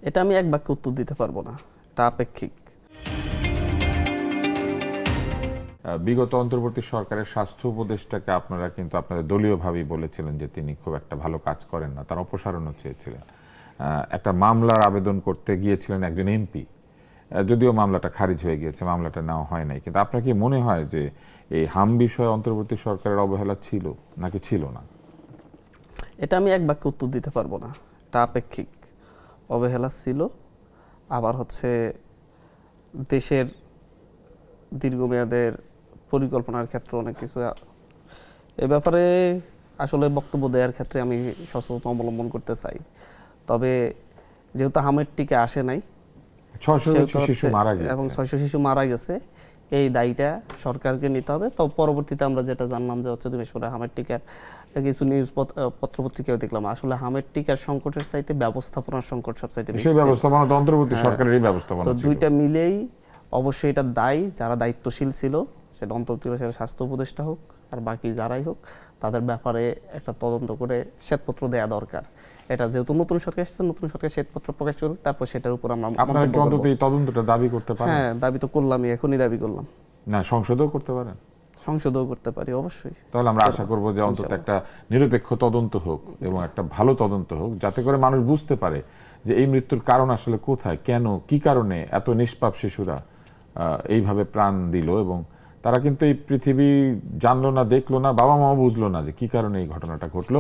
এটা আমি এক বাক্যে উত্তর দিতে পারবো না, এটা আপেক্ষিক। বিগত অন্তর্বর্তী সরকারের স্বাস্থ্য উপদেষ্টাকে আপনারা কিন্তু আপনাদের দলীয়ভাবেই বলেছিলেন যে তিনি খুব একটা ভালো কাজ করেন না, তার অপসারণও চেয়েছিলেন। একটা মামলার আবেদন করতে গিয়েছিলেন একজন এমপি, যদিও মামলাটা খারিজ হয়ে গিয়েছে, মামলাটা নেওয়া হয় নাই, কিন্তু আপনার কি মনে হয় যে এই হাম বিষয়ে অন্তর্বর্তী সরকারের অবহেলা ছিল নাকি ছিল না? এটা আমি এক বাক্যে উত্তর দিতে পারবো না, এটা আপেক্ষিক। অবহেলা ছিল, আবার হচ্ছে দেশের দীর্ঘমেয়াদের পরিকল্পনার ক্ষেত্রে অনেক কিছু এ ব্যাপারে আসলে বক্তব্য দেওয়ার ক্ষেত্রে আমি সচেতনতা অবলম্বন করতে চাই। তবে যেহেতু হামের টিকে আসে নাই, 600 শিশু মারা গেছে এবং 600 শিশু মারা গেছে, এই দায়ীটা সরকারকে নিতে হবে। তো পরবর্তীতে আমরা যেটা জানলাম যে হচ্ছে দিনাজপুরে হামের টিকার কিছু নিউজ পত্রপত্রিকাও দেখলাম, আসলে হামের টিকার সংকটের চাইতে ব্যবস্থাপনার সংকট সবচাইতে বেশি। সেই ব্যবস্থাপনা তো অন্তর্বর্তী সরকারেরই ব্যবস্থাপনা তো ছিল। দুইটা মিলেই অবশ্যই এটা দায়ী যারা দায়িত্বশীল ছিল, সেটা অন্তর্বর্তী সরকারের স্বাস্থ্য উপদেষ্টা হোক আর বাকি যারাই হোক, তাদের ব্যাপারে একটা তদন্ত করে শ্বেতপত্র দেওয়া দরকার। এটা যেহেতু নতুন সরকার এসেছে, নতুন সরকার শ্বেতপত্র প্রকাশ করুক, তারপর সেটার উপর আমরা আপনারা কি অন্তত এই তদন্তটা দাবি করতে পারেন? হ্যাঁ, দাবি তো করলামই, এখনই দাবি করলাম। না, সংসদেও করতে পারেন? সংসদেও করতে পারি অবশ্যই। তাহলে আমরা আশা করব যে অন্তত একটা নিরপেক্ষ তদন্ত হোক এবং একটা ভালো তদন্ত হোক, যাতে করে মানুষ বুঝতে পারে যে এই মৃত্যুর কারণ আসলে কোথায়, কেন, কি কারণে এত নিষ্পাপ শিশুরা এইভাবে প্রাণ দিল, এবং তারা কিন্তু এই পৃথিবী জানলো না, দেখলো না, বাবা মাও বুঝলো না যে কি কারণে এই ঘটনাটা ঘটলো।